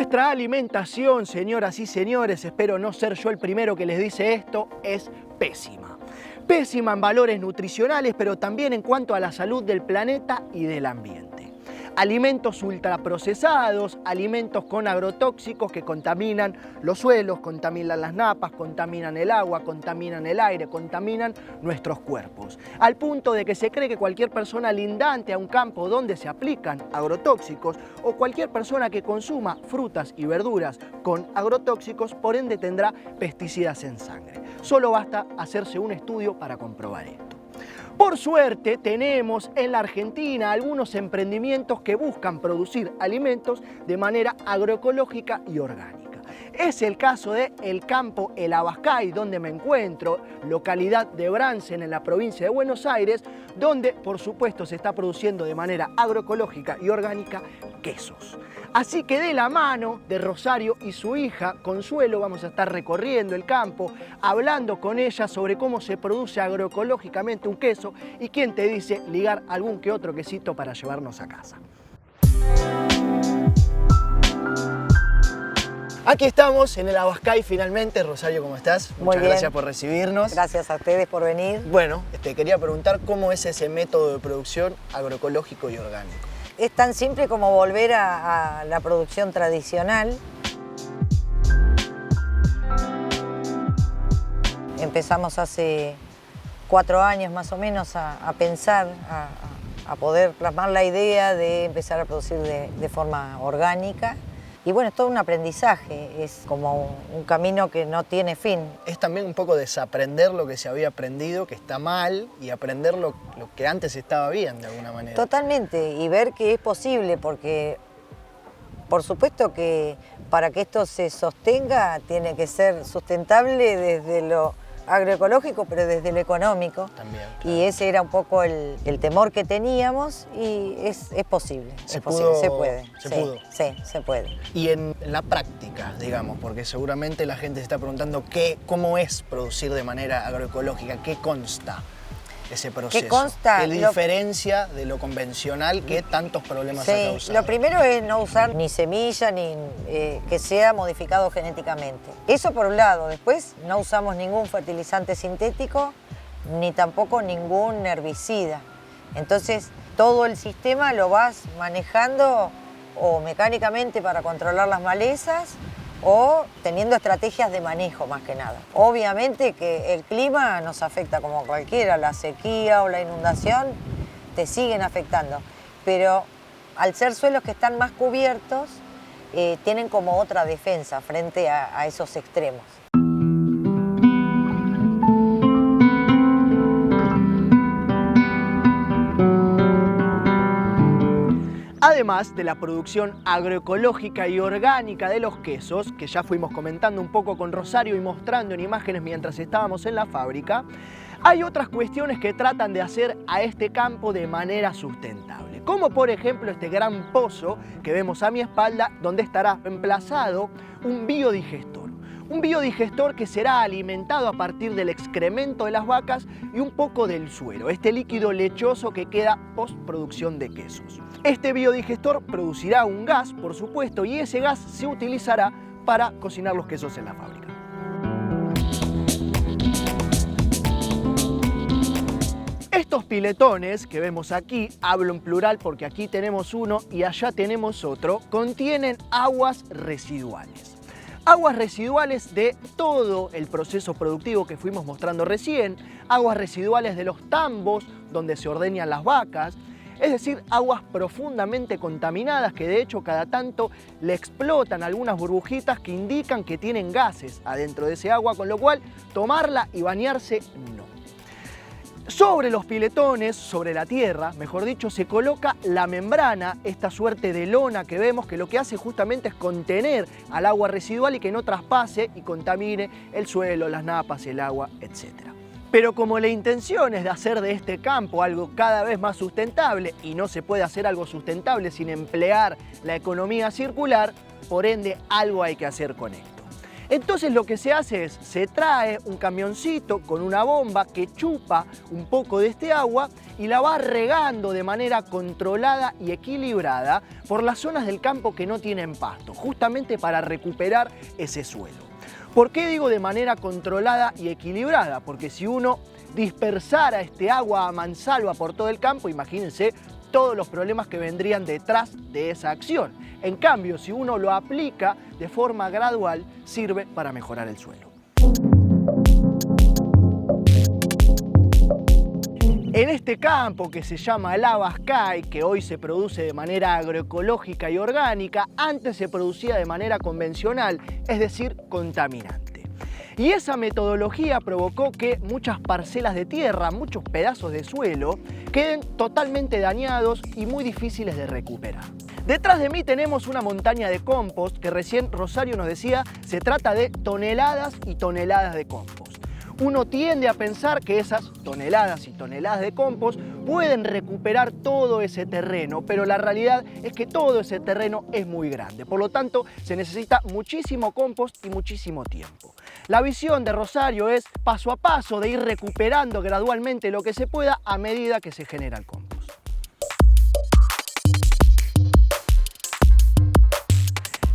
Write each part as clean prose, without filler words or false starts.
Nuestra alimentación, señoras y señores, espero no ser yo el primero que les dice esto, es pésima. Pésima en valores nutricionales, pero también en cuanto a la salud del planeta y del ambiente. Alimentos ultraprocesados, alimentos con agrotóxicos que contaminan los suelos, contaminan las napas, contaminan el agua, contaminan el aire, contaminan nuestros cuerpos. Al punto de que se cree que cualquier persona lindante a un campo donde se aplican agrotóxicos o cualquier persona que consuma frutas y verduras con agrotóxicos, por ende tendrá pesticidas en sangre. Solo basta hacerse un estudio para comprobar esto. Por suerte tenemos en la Argentina algunos emprendimientos que buscan producir alimentos de manera agroecológica y orgánica. Es el caso de El Campo El Abascay, donde me encuentro, localidad de Bransen en la provincia de Buenos Aires, donde por supuesto se está produciendo de manera agroecológica y orgánica quesos. Así que de la mano de Rosario y su hija Consuelo vamos a estar recorriendo el campo, hablando con ella sobre cómo se produce agroecológicamente un queso y quién te dice ligar algún que otro quesito para llevarnos a casa. Aquí estamos en el Abascay finalmente. Rosario, ¿cómo estás? Muchas gracias por recibirnos. Gracias a ustedes por venir. Bueno, te quería preguntar cómo es ese método de producción agroecológico y orgánico. Es tan simple como volver a la producción tradicional. Empezamos hace 4 años más o menos a pensar, a poder plasmar la idea de empezar a producir de forma orgánica. Y bueno, es todo un aprendizaje, es como un camino que no tiene fin. Es también un poco desaprender lo que se había aprendido, que está mal, y aprender lo que antes estaba bien, de alguna manera. Totalmente, y ver que es posible, porque por supuesto que para que esto se sostenga tiene que ser sustentable desde lo agroecológico, pero desde lo económico. También, claro. Y ese era un poco el temor que teníamos y es posible. Se puede. Se pudo. Sí, se puede. Y en la práctica, digamos, porque seguramente la gente se está preguntando cómo es producir de manera agroecológica, qué consta ese proceso. ¿Qué consta? ¿Qué diferencia de lo convencional que tantos problemas ha causado? Lo primero es no usar ni semilla ni que sea modificado genéticamente. Eso por un lado. Después no usamos ningún fertilizante sintético ni tampoco ningún herbicida. Entonces todo el sistema lo vas manejando o mecánicamente para controlar las malezas o teniendo estrategias de manejo más que nada. Obviamente que el clima nos afecta como cualquiera, la sequía o la inundación te siguen afectando, pero al ser suelos que están más cubiertos, tienen como otra defensa frente a esos extremos. Además de la producción agroecológica y orgánica de los quesos, que ya fuimos comentando un poco con Rosario y mostrando en imágenes mientras estábamos en la fábrica, hay otras cuestiones que tratan de hacer a este campo de manera sustentable. Como por ejemplo este gran pozo que vemos a mi espalda, donde estará emplazado un biodigestor. Un biodigestor que será alimentado a partir del excremento de las vacas y un poco del suero, este líquido lechoso que queda postproducción de quesos. Este biodigestor producirá un gas, por supuesto, y ese gas se utilizará para cocinar los quesos en la fábrica. Estos piletones que vemos aquí, hablo en plural porque aquí tenemos uno y allá tenemos otro, contienen aguas residuales. Aguas residuales de todo el proceso productivo que fuimos mostrando recién, aguas residuales de los tambos donde se ordeñan las vacas, es decir, aguas profundamente contaminadas que de hecho cada tanto le explotan algunas burbujitas que indican que tienen gases adentro de ese agua, con lo cual tomarla y bañarse no. Sobre los piletones, sobre la tierra, mejor dicho, se coloca la membrana, esta suerte de lona que vemos que lo que hace justamente es contener al agua residual y que no traspase y contamine el suelo, las napas, el agua, etc. Pero como la intención es de hacer de este campo algo cada vez más sustentable y no se puede hacer algo sustentable sin emplear la economía circular, por ende algo hay que hacer con esto. Entonces lo que se hace es, se trae un camioncito con una bomba que chupa un poco de este agua y la va regando de manera controlada y equilibrada por las zonas del campo que no tienen pasto, justamente para recuperar ese suelo. ¿Por qué digo de manera controlada y equilibrada? Porque si uno dispersara este agua a mansalva por todo el campo, imagínense todos los problemas que vendrían detrás de esa acción. En cambio, si uno lo aplica de forma gradual, sirve para mejorar el suelo. En este campo que se llama el Abascay, que hoy se produce de manera agroecológica y orgánica, antes se producía de manera convencional, es decir, contaminante. Y esa metodología provocó que muchas parcelas de tierra, muchos pedazos de suelo, queden totalmente dañados y muy difíciles de recuperar. Detrás de mí tenemos una montaña de compost que recién Rosario nos decía, se trata de toneladas y toneladas de compost. Uno tiende a pensar que esas toneladas y toneladas de compost pueden recuperar todo ese terreno, pero la realidad es que todo ese terreno es muy grande. Por lo tanto, se necesita muchísimo compost y muchísimo tiempo. La visión de Rosario es paso a paso de ir recuperando gradualmente lo que se pueda a medida que se genera el compost.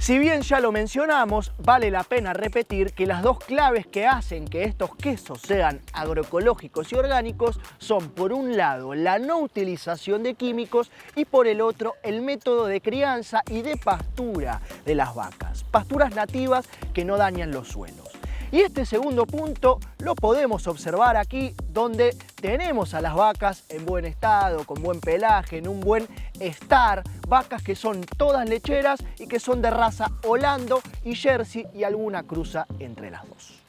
Si bien ya lo mencionamos, vale la pena repetir que las dos claves que hacen que estos quesos sean agroecológicos y orgánicos son, por un lado, la no utilización de químicos y por el otro, el método de crianza y de pastura de las vacas. Pasturas nativas que no dañan los suelos. Y este segundo punto lo podemos observar aquí, donde tenemos a las vacas en buen estado, con buen pelaje, en un buen estar, vacas que son todas lecheras y que son de raza Holando y Jersey y alguna cruza entre las dos.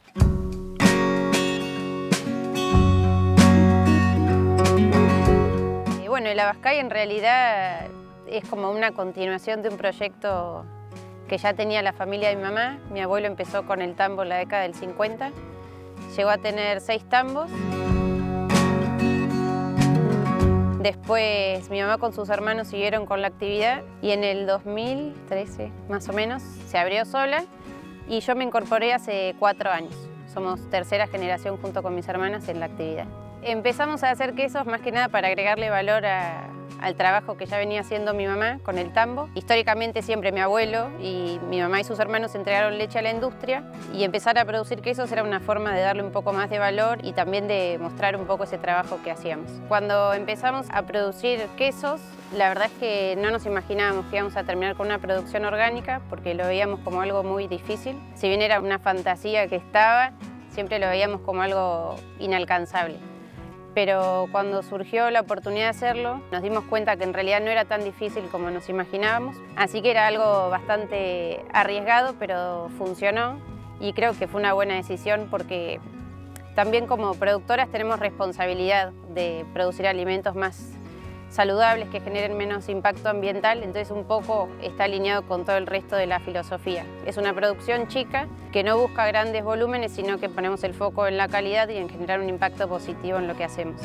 Bueno, el Abascay en realidad es como una continuación de un proyecto que ya tenía la familia de mi mamá. Mi abuelo empezó con el tambo en la década del 50, llegó a tener 6 tambos. Después mi mamá con sus hermanos siguieron con la actividad y en el 2013 más o menos se abrió sola y yo me incorporé hace 4 años. Somos tercera generación junto con mis hermanas en la actividad. Empezamos a hacer quesos más que nada para agregarle valor al trabajo que ya venía haciendo mi mamá con el tambo. Históricamente siempre mi abuelo y mi mamá y sus hermanos entregaron leche a la industria y empezar a producir quesos era una forma de darle un poco más de valor y también de mostrar un poco ese trabajo que hacíamos. Cuando empezamos a producir quesos, la verdad es que no nos imaginábamos que íbamos a terminar con una producción orgánica porque lo veíamos como algo muy difícil. Si bien era una fantasía que estaba, siempre lo veíamos como algo inalcanzable. Pero cuando surgió la oportunidad de hacerlo, nos dimos cuenta que en realidad no era tan difícil como nos imaginábamos. Así que era algo bastante arriesgado, pero funcionó y creo que fue una buena decisión porque también como productoras tenemos responsabilidad de producir alimentos más saludables que generen menos impacto ambiental, entonces un poco está alineado con todo el resto de la filosofía. Es una producción chica que no busca grandes volúmenes, sino que ponemos el foco en la calidad y en generar un impacto positivo en lo que hacemos.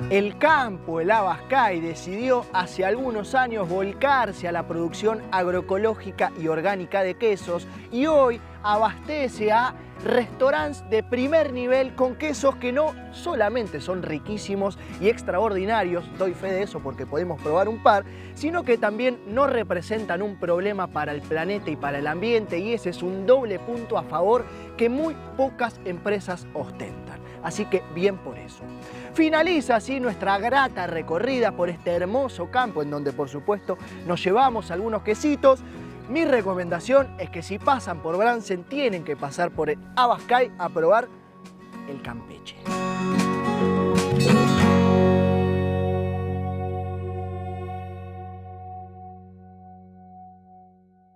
El campo, el Abascay, decidió hace algunos años volcarse a la producción agroecológica y orgánica de quesos y hoy abastece a restaurantes de primer nivel con quesos que no solamente son riquísimos y extraordinarios, doy fe de eso porque podemos probar un par, sino que también no representan un problema para el planeta y para el ambiente y ese es un doble punto a favor que muy pocas empresas ostentan. Así que bien por eso. Finaliza así nuestra grata recorrida por este hermoso campo en donde por supuesto nos llevamos algunos quesitos. Mi recomendación es que si pasan por Bransen tienen que pasar por el Abascay a probar el Campeche.